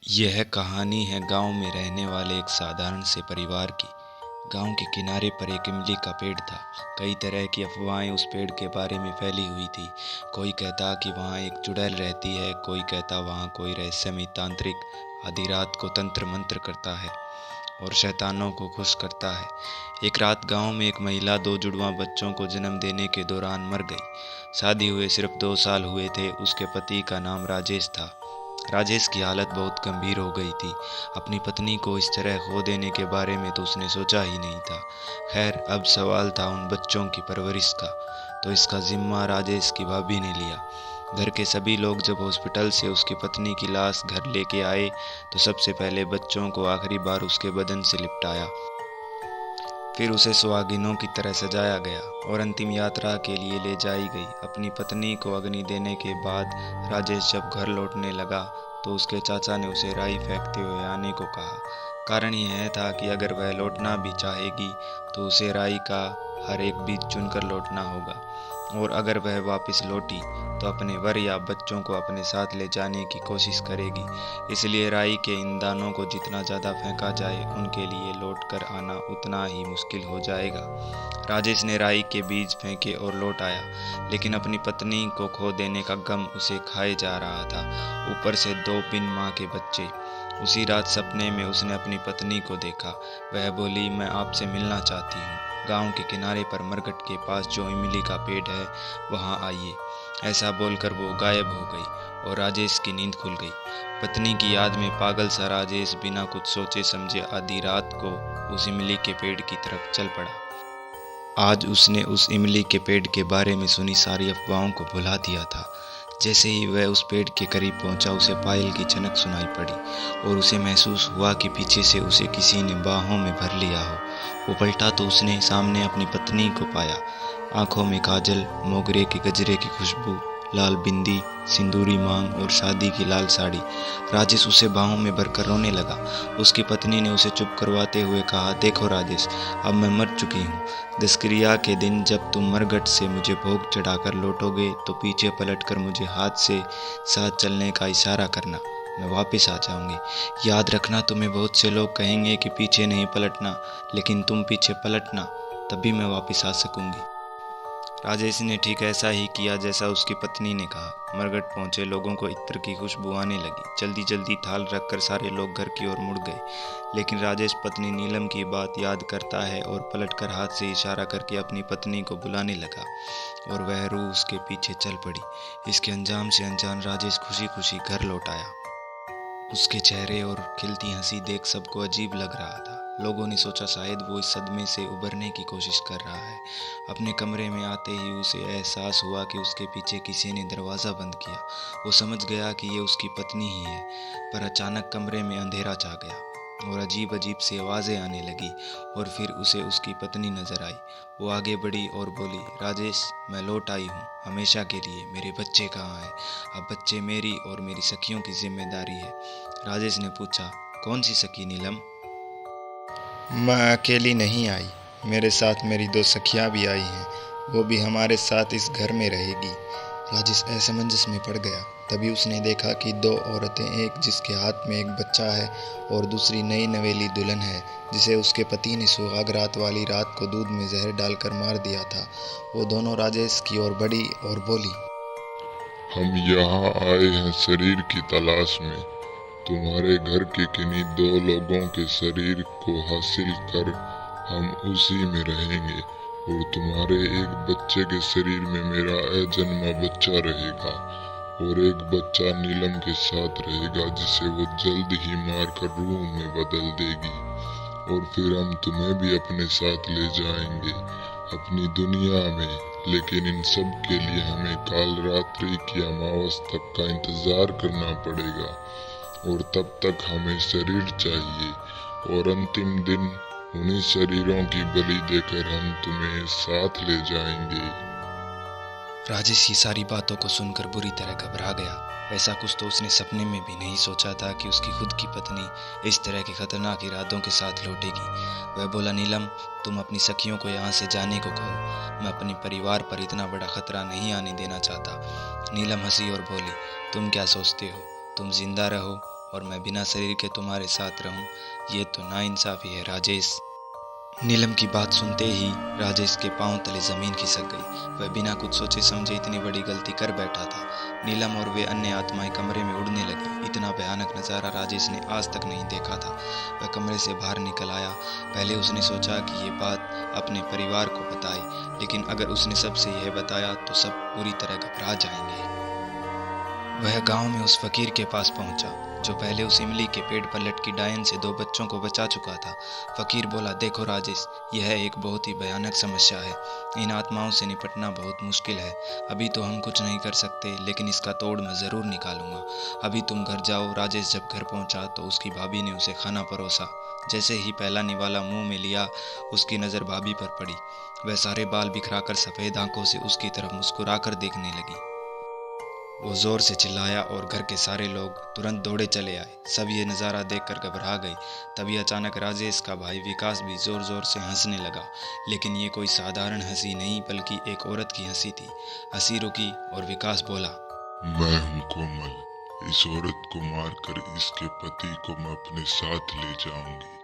यह कहानी है गांव में रहने वाले एक साधारण से परिवार की। गांव के किनारे पर एक इमली का पेड़ था। कई तरह की अफवाहें उस पेड़ के बारे में फैली हुई थी। कोई कहता कि वहाँ एक चुड़ैल रहती है, कोई कहता वहाँ कोई रहस्यमय तांत्रिक आधी रात को तंत्र मंत्र करता है और शैतानों को खुश करता है। एक रात गांव में एक महिला दो जुड़वां बच्चों को जन्म देने के दौरान मर गई। शादी हुए सिर्फ 2 साल हुए थे। उसके पति का नाम राजेश था। राजेश की हालत बहुत गंभीर हो गई थी। अपनी पत्नी को इस तरह खो देने के बारे में तो उसने सोचा ही नहीं था। खैर, अब सवाल था उन बच्चों की परवरिश का, तो इसका जिम्मा राजेश की भाभी ने लिया। घर के सभी लोग जब हॉस्पिटल से उसकी पत्नी की लाश घर लेके आए तो सबसे पहले बच्चों को आखिरी बार उसके बदन से लिपटाया। फिर उसे सुहागिनों की तरह सजाया गया और अंतिम यात्रा के लिए ले जाई गई। अपनी पत्नी को अग्नि देने के बाद राजेश जब घर लौटने लगा तो उसके चाचा ने उसे राई फेंकते हुए आने को कहा। कारण यह था कि अगर वह लौटना भी चाहेगी तो उसे राई का हर एक बीज चुनकर लौटना होगा, और अगर वह वापस लौटी तो अपने वर या बच्चों को अपने साथ ले जाने की कोशिश करेगी। इसलिए राई के इन दानों को जितना ज़्यादा फेंका जाए, उनके लिए लौट कर आना उतना ही मुश्किल हो जाएगा। राजेश ने राई के बीज फेंके और लौट आया, लेकिन अपनी पत्नी को खो देने का गम उसे खाए जा रहा था। ऊपर से 2 बिन माँ के बच्चे। उसी रात सपने में उसने अपनी पत्नी को देखा। वह बोली, मैं आपसे मिलना चाहती हूँ। गांव के किनारे पर मरघट के पास जो इमली का पेड़ है, वहां आइए। ऐसा बोलकर वो गायब हो गई और राजेश की नींद खुल गई। पत्नी की याद में पागल सा राजेश बिना कुछ सोचे समझे आधी रात को उस इमली के पेड़ की तरफ चल पड़ा। आज उसने उस इमली के पेड़ के बारे में सुनी सारी अफवाहों को भुला दिया था। जैसे ही वह उस पेड़ के करीब पहुंचा, उसे पायल की चनक सुनाई पड़ी और उसे महसूस हुआ कि पीछे से उसे किसी ने बाहों में भर लिया हो। वो पलटा तो उसने सामने अपनी पत्नी को पाया। आंखों में काजल, मोगरे के गजरे की खुशबू, लाल बिंदी, सिंदूरी मांग और शादी की लाल साड़ी। राजेश उसे बाहों में भरकर रोने लगा। उसकी पत्नी ने उसे चुप करवाते हुए कहा, देखो राजेश, अब मैं मर चुकी हूँ। दशक्रिया के दिन जब तुम मरघट से मुझे भोग चढ़ाकर लौटोगे तो पीछे पलटकर मुझे हाथ से साथ चलने का इशारा करना। मैं वापस आ जाऊंगी। याद रखना, तुम्हें बहुत से लोग कहेंगे कि पीछे नहीं पलटना, लेकिन तुम पीछे पलटना, तभी मैं वापस आ सकूंगी। राजेश ने ठीक ऐसा ही किया जैसा उसकी पत्नी ने कहा। मरघट पहुंचे लोगों को इत्र की खुशबू आने लगी। जल्दी जल्दी थाल रखकर सारे लोग घर की ओर मुड़ गए, लेकिन राजेश पत्नी नीलम की बात याद करता है और पलटकर हाथ से इशारा करके अपनी पत्नी को बुलाने लगा, और वह रूह उसके पीछे चल पड़ी। इसके अंजाम से अनजान राजेश खुशी खुशी घर लौट आया। उसके चेहरे और खिलती हंसी देख सबको अजीब लग रहा था। लोगों ने सोचा शायद वो इस सदमे से उबरने की कोशिश कर रहा है। अपने कमरे में आते ही उसे एहसास हुआ कि उसके पीछे किसी ने दरवाज़ा बंद किया। वो समझ गया कि ये उसकी पत्नी ही है, पर अचानक कमरे में अंधेरा छा गया और अजीब अजीब सी आवाज़ें आने लगी, और फिर उसे उसकी पत्नी नजर आई। वो आगे बढ़ी और बोली, राजेश, मैं लौट आई हूँ हमेशा के लिए। मेरे बच्चे कहाँ हैं? अब बच्चे मेरी और मेरी सखियों की जिम्मेदारी है। राजेश ने पूछा, कौन सी सखी नीलम? मैं अकेली नहीं आई, मेरे साथ मेरी 2 सखियां भी आई हैं। वो भी हमारे साथ इस घर में रहेगी। राजेश असमंजस में पड़ गया। तभी उसने देखा कि 2 औरतें, एक जिसके हाथ में एक बच्चा है और दूसरी नई नवेली दुल्हन है, जिसे उसके पति ने सुहाग रात वाली रात को दूध में जहर डालकर मार दिया था। वो दोनों राजेश की ओर बढ़ी और बोली, हम यहाँ आए हैं शरीर की तलाश में। तुम्हारे घर के किन्हीं 2 लोगों के शरीर को हासिल कर हम उसी में रहेंगे, और तुम्हारे एक बच्चे के शरीर में मेरा अजन्मा बच्चा रहेगा, और एक बच्चा नीलम के साथ रहेगा जिसे वो जल्द ही मारकर रूह में बदल देगी, और फिर हम तुम्हें भी अपने साथ ले जाएंगे अपनी दुनिया में। लेकिन इन सब के लिए हमें काल रात्रि की अमावस तक का इंतजार करना पड़ेगा, और तब तक हमें शरीर चाहिए, और अंतिम दिन उन्हीं शरीरों की बलि देकर हम तुम्हें साथ ले जाएंगे। राजेश की सारी बातों को सुनकर बुरी तरह घबरा गया। ऐसा कुछ तो उसने सपने में भी नहीं सोचा था कि उसकी खुद की पत्नी इस तरह के खतरनाक इरादों के साथ लौटेगी। वह बोला, नीलम, तुम अपनी सखियों को यहाँ से जाने को कहो। मैं अपने परिवार पर इतना बड़ा खतरा नहीं आने देना चाहता। नीलम हंसी और बोली, तुम क्या सोचते हो? तुम जिंदा रहो और मैं बिना शरीर के तुम्हारे साथ रहूं, ये तो नाइंसाफ़ी है राजेश। नीलम की बात सुनते ही राजेश के पांव तले ज़मीन खिसक गई। वह बिना कुछ सोचे समझे इतनी बड़ी गलती कर बैठा था। नीलम और वे अन्य आत्माएं कमरे में उड़ने लगी। इतना भयानक नज़ारा राजेश ने आज तक नहीं देखा था। वह कमरे से बाहर निकल आया। पहले उसने सोचा कि ये बात अपने परिवार को बताए, लेकिन अगर उसने सबसे यह बताया तो सब पूरी तरह घबरा जाएंगे। वह गांव में उस फकीर के पास पहुंचा जो पहले उस इमली के पेड़ पर लटकी डायन से 2 बच्चों को बचा चुका था। फकीर बोला, देखो राजेश, यह एक बहुत ही भयानक समस्या है। इन आत्माओं से निपटना बहुत मुश्किल है। अभी तो हम कुछ नहीं कर सकते, लेकिन इसका तोड़ मैं ज़रूर निकालूंगा। अभी तुम घर जाओ। राजेश जब घर पहुंचा तो उसकी भाभी ने उसे खाना परोसा। जैसे ही पहला निवाला मुंह में लिया, उसकी नज़र भाभी पर पड़ी। वह सारे बाल बिखराकर सफ़ेद आंखों से उसकी तरफ मुस्कुराकर देखने लगी। वो जोर से चिल्लाया और घर के सारे लोग तुरंत दौड़े चले आए। सब ये नज़ारा देखकर घबरा गए। तभी अचानक राजेश का भाई विकास भी ज़ोर ज़ोर से हंसने लगा। लेकिन ये कोई साधारण हंसी नहीं, बल्कि एक औरत की हंसी थी। हंसी रुकी और विकास बोला, मैं हूँ कोमल। इस औरत को मारकर इसके पति को मैं अपने साथ ले जाऊंगी।